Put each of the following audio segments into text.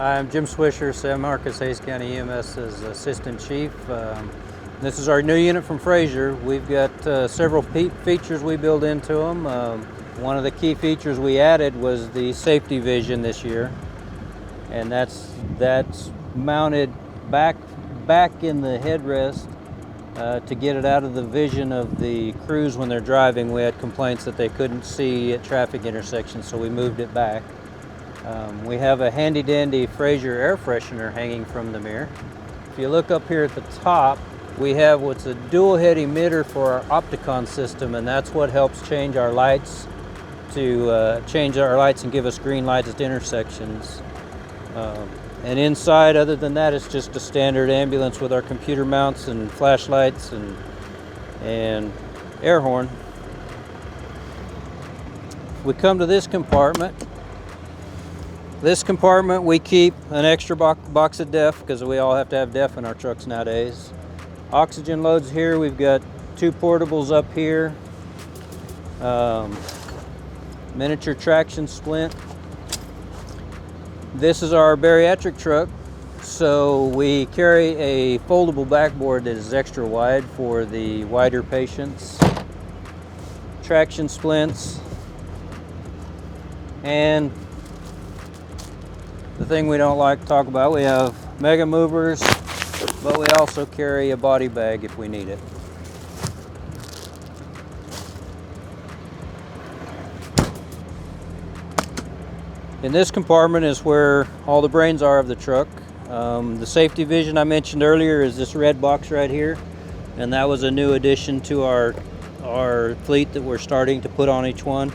I'm Jim Swisher, San Marcos, Hays County EMS's Assistant Chief. This is our new unit from Fraser. We've got several features we build into them. One of the key features we added was the safety vision this year, and that's mounted back in the headrest to get it out of the vision of the crews when they're driving. We had complaints that they couldn't see at traffic intersections, so we moved it back. We have a handy-dandy Fraser air freshener hanging from the mirror. If you look up here at the top, we have what's a dual head emitter for our Opticon system, and that's what helps change our lights and give us green lights at intersections. And inside, other than that, it's just a standard ambulance with our computer mounts and flashlights and air horn. If we come to this compartment, we keep an extra box of DEF because we all have to have DEF in our trucks nowadays. Oxygen loads here, we've got 2 portables up here, miniature traction splint. This is our bariatric truck, so we carry a foldable backboard that is extra wide for the wider patients. Traction splints, and the thing we don't like to talk about, we have mega movers, but we also carry a body bag if we need it. In this compartment is where all the brains are of the truck. The safety vision I mentioned earlier is this red box right here, and that was a new addition to our fleet that we're starting to put on each one.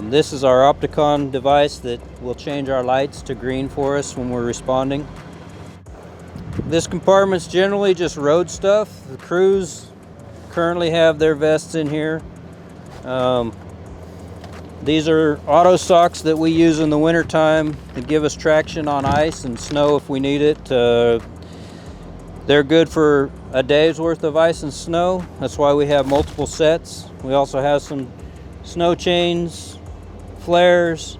This is our Opticon device that will change our lights to green for us when we're responding. This compartment's generally just road stuff. The crews currently have their vests in here. These are auto socks that we use in the winter time to give us traction on ice and snow if we need it. They're good for a day's worth of ice and snow. That's why we have multiple sets. We also have some snow chains, flares,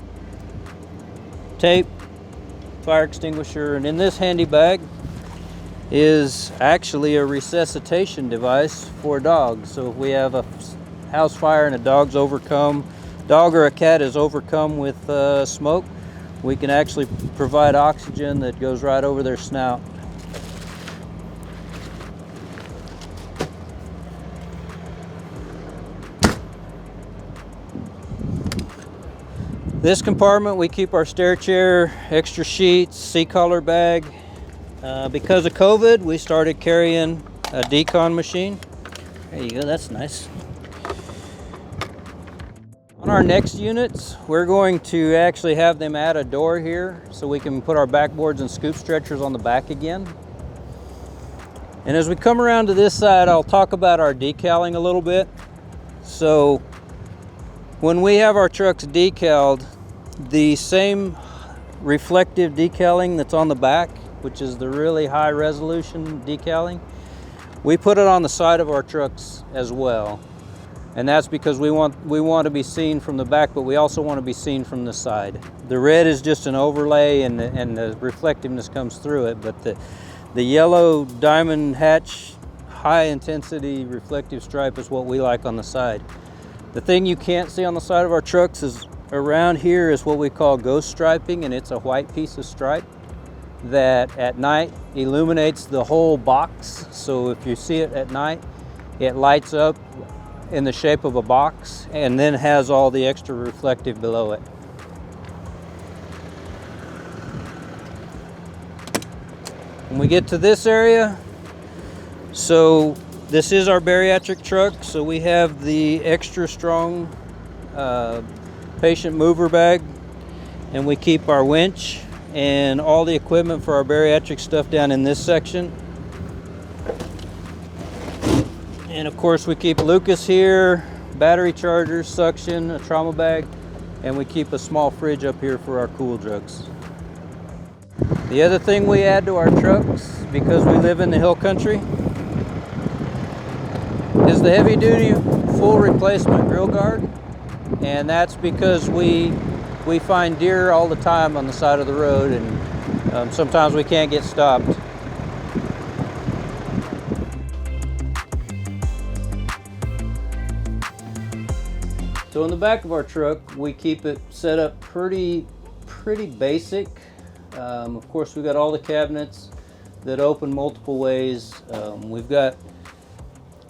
tape, fire extinguisher, and in this handy bag is actually a resuscitation device for dogs. So if we have a house fire and a dog or a cat is overcome with smoke, we can actually provide oxygen that goes right over their snout. This compartment, we keep our stair chair, extra sheets, C-collar bag. Because of COVID, we started carrying a decon machine. There you go, that's nice. On our next units, we're going to actually have them add a door here so we can put our backboards and scoop stretchers on the back again. And as we come around to this side, I'll talk about our decaling a little bit. So when we have our trucks decaled, the same reflective decaling that's on the back, which is the really high resolution decaling, we put it on the side of our trucks as well. And that's because we want to be seen from the back, but we also want to be seen from the side. The red is just an overlay and the reflectiveness comes through it, but the yellow diamond hatch high intensity reflective stripe is what we like on the side. The thing you can't see on the side of our trucks is around here is what we call ghost striping, and it's a white piece of stripe that at night illuminates the whole box. So if you see it at night, it lights up in the shape of a box and then has all the extra reflective below it. When we get to this area, so this is our bariatric truck, so we have the extra strong patient mover bag, and we keep our winch and all the equipment for our bariatric stuff down in this section. And of course we keep Lucas here, battery chargers, suction, a trauma bag, and we keep a small fridge up here for our cool jugs. The other thing we add to our trucks, because we live in the hill country, is the heavy duty full replacement grill guard. And that's because we we find deer all the time on the side of the road, and sometimes we can't get stopped. So in the back of our truck, we keep it set up pretty basic. Of course, we've got all the cabinets that open multiple ways.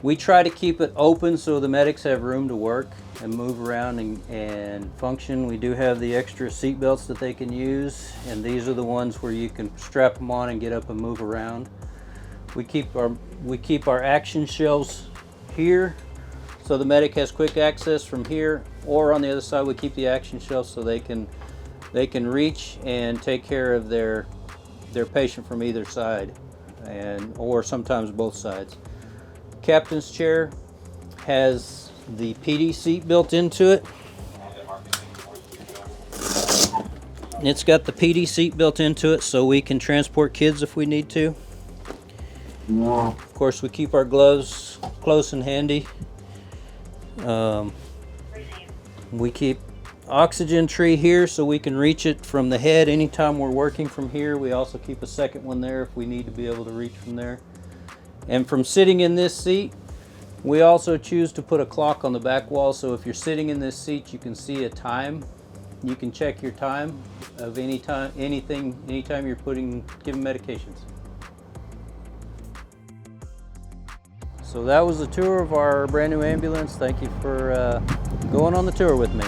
We try to keep it open so the medics have room to work and move around and function. We do have the extra seat belts that they can use, and these are the ones where you can strap them on and get up and move around. We keep our action shelves here, so the medic has quick access from here, or on the other side we keep the action shelves so they can reach and take care of their patient from either side, or sometimes both sides. Captain's chair has the PD seat built into it. It's got the PD seat built into it so we can transport kids if we need to. Of course, we keep our gloves close and handy. We keep oxygen tree here so we can reach it from the head anytime we're working from here. We also keep a second one there if we need to be able to reach from there. And from sitting in this seat, we also choose to put a clock on the back wall, so if you're sitting in this seat, you can see a time. You can check your time of anytime you're giving medications. So that was the tour of our brand new ambulance. Thank you for going on the tour with me.